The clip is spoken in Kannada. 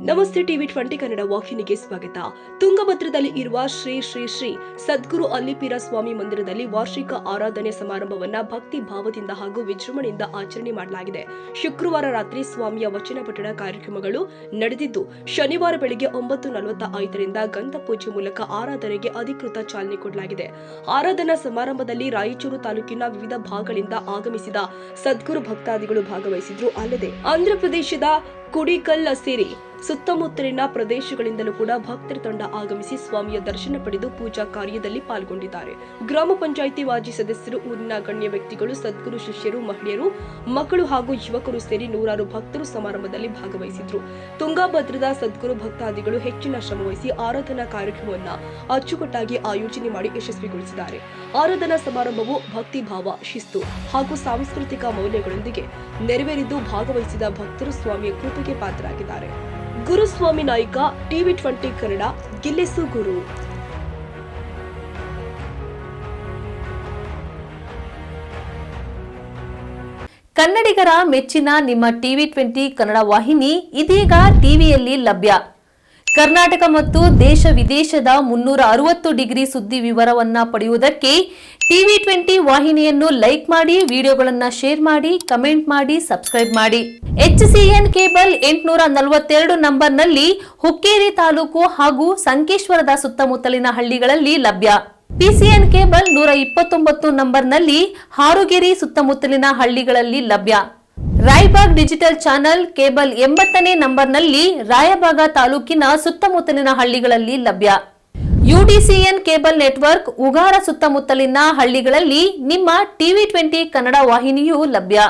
ನಮಸ್ತೆ ಟಿವಿ 20 ಕನ್ನಡ ವಾಹಿನಿಗೆ ಸ್ವಾಗತ. ತುಂಗಭದ್ರದಲ್ಲಿ ಇರುವ ಶ್ರೀ ಶ್ರೀ ಶ್ರೀ ಸದ್ಗುರು ಅಲ್ಲಿಪೀರ ಸ್ವಾಮಿ ಮಂದಿರದಲ್ಲಿ ವಾರ್ಷಿಕ ಆರಾಧನೆ ಸಮಾರಂಭವನ್ನ ಭಕ್ತಿ ಭಾವದಿಂದ ಹಾಗೂ ವಿಜೃಂಭಣೆಯಿಂದ ಆಚರಣೆ ಮಾಡಲಾಗಿದೆ. ಶುಕ್ರವಾರ ರಾತ್ರಿ ಸ್ವಾಮಿಯ ವಚನ ಪಠಣ ಕಾರ್ಯಕ್ರಮಗಳು ನಡೆದಿದ್ದು, ಶನಿವಾರ ಬೆಳಗ್ಗೆ 9:45ರಿಂದ ಗಂಧ ಪೂಜೆ ಮೂಲಕ ಆರಾಧನೆಗೆ ಅಧಿಕೃತ ಚಾಲನೆ ಕೊಡಲಾಗಿದೆ. ಆರಾಧನಾ ಸಮಾರಂಭದಲ್ಲಿ ರಾಯಚೂರು ತಾಲೂಕಿನ ವಿವಿಧ ಭಾಗಗಳಿಂದ ಆಗಮಿಸಿದ ಸದ್ಗುರು ಭಕ್ತಾದಿಗಳು ಭಾಗವಹಿಸಿದ್ರು. ಅಲ್ಲದೆ ಆಂಧ್ರಪ್ರದೇಶದ ಕುಡಿಕಲ್ ಸೇರಿ ಸುತ್ತಮುತ್ತಲಿನ ಪ್ರದೇಶಗಳಿಂದಲೂ ಕೂಡ ಭಕ್ತರ ತಂಡ ಆಗಮಿಸಿ ಸ್ವಾಮಿಯ ದರ್ಶನ ಪಡೆದು ಪೂಜಾ ಕಾರ್ಯದಲ್ಲಿ ಪಾಲ್ಗೊಂಡಿದ್ದಾರೆ. ಗ್ರಾಮ ಪಂಚಾಯಿತಿ ಮಾಜಿ ಸದಸ್ಯರು, ಊರಿನ ಗಣ್ಯ ವ್ಯಕ್ತಿಗಳು, ಸದ್ಗುರು ಶಿಷ್ಯರು, ಮಹಿಳೆಯರು, ಮಕ್ಕಳು ಹಾಗೂ ಯುವಕರು ಸೇರಿ ನೂರಾರು ಭಕ್ತರು ಸಮಾರಂಭದಲ್ಲಿ ಭಾಗವಹಿಸಿದ್ರು. ತುಂಗಭದ್ರದ ಸದ್ಗುರು ಭಕ್ತಾದಿಗಳು ಹೆಚ್ಚಿನ ಶ್ರಮವಹಿಸಿ ಆರಾಧನಾ ಕಾರ್ಯಕ್ರಮವನ್ನು ಅಚ್ಚುಕಟ್ಟಾಗಿ ಆಯೋಜನೆ ಮಾಡಿ ಯಶಸ್ವಿಗೊಳಿಸಿದ್ದಾರೆ. ಆರಾಧನಾ ಸಮಾರಂಭವು ಭಕ್ತಿ ಭಾವ, ಶಿಸ್ತು ಹಾಗೂ ಸಾಂಸ್ಕೃತಿಕ ಮೌಲ್ಯಗಳೊಂದಿಗೆ ನೆರವೇರಿದ್ದು, ಭಾಗವಹಿಸಿದ ಭಕ್ತರು ಸ್ವಾಮಿಯ ಕೃಪೆಗೆ ಪಾತ್ರರಾಗಿದ್ದಾರೆ. ಗುರುಸ್ವಾಮಿ ನಾಯ್ಕ, ಟಿವಿ 20 ಕನ್ನಡ, ಗಿಲ್ಲೆಸು ಗುರು. ಕನ್ನಡಿಗರ ಮೆಚ್ಚಿನ ನಿಮ್ಮ ಟಿವಿ 20 ಕನ್ನಡ ವಾಹಿನಿ ಇದೀಗ ಟಿವಿಯಲ್ಲಿ ಲಭ್ಯ. ಕರ್ನಾಟಕ ಮತ್ತು ದೇಶ ವಿದೇಶದ 360 ಡಿಗ್ರಿ ಸುದ್ದಿ ವಿವರವನ್ನ ಪಡೆಯುವುದಕ್ಕೆ ಟಿವಿ 20 ವಾಹಿನಿಯನ್ನು ಲೈಕ್ ಮಾಡಿ, ವಿಡಿಯೋಗಳನ್ನು ಶೇರ್ ಮಾಡಿ, ಕಮೆಂಟ್ ಮಾಡಿ, ಸಬ್ಸ್ಕ್ರೈಬ್ ಮಾಡಿ. HCN ಕೇಬಲ್ 842 ನಂಬರ್ನಲ್ಲಿ ಹುಕ್ಕೇರಿ ತಾಲೂಕು ಹಾಗೂ ಸಂಕೇಶ್ವರದ ಸುತ್ತಮುತ್ತಲಿನ ಹಳ್ಳಿಗಳಲ್ಲಿ ಲಭ್ಯ. PCN ಕೇಬಲ್ 129 ನಂಬರ್ನಲ್ಲಿ ಹಾರುಗೆರೆ ಸುತ್ತಮುತ್ತಲಿನ ಹಳ್ಳಿಗಳಲ್ಲಿ ಲಭ್ಯ. ರಾಯಬಾಗ್ ಡಿಜಿಟಲ್ ಚಾನೆಲ್ ಕೇಬಲ್ 80ನೇ ನಂಬರ್ನಲ್ಲಿ ರಾಯಬಾಗ ತಾಲೂಕಿನ ಸುತ್ತಮುತ್ತಲಿನ ಹಳ್ಳಿಗಳಲ್ಲಿ ಲಭ್ಯ. UDCN ಕೇಬಲ್ ನೆಟ್ವರ್ಕ್ ಉಗಾರ ಸುತ್ತಮುತ್ತಲಿನ ಹಳ್ಳಿಗಳಲ್ಲಿ ನಿಮ್ಮ ಟಿವಿ 20 ಕನ್ನಡ ವಾಹಿನಿಯೂ ಲಭ್ಯ.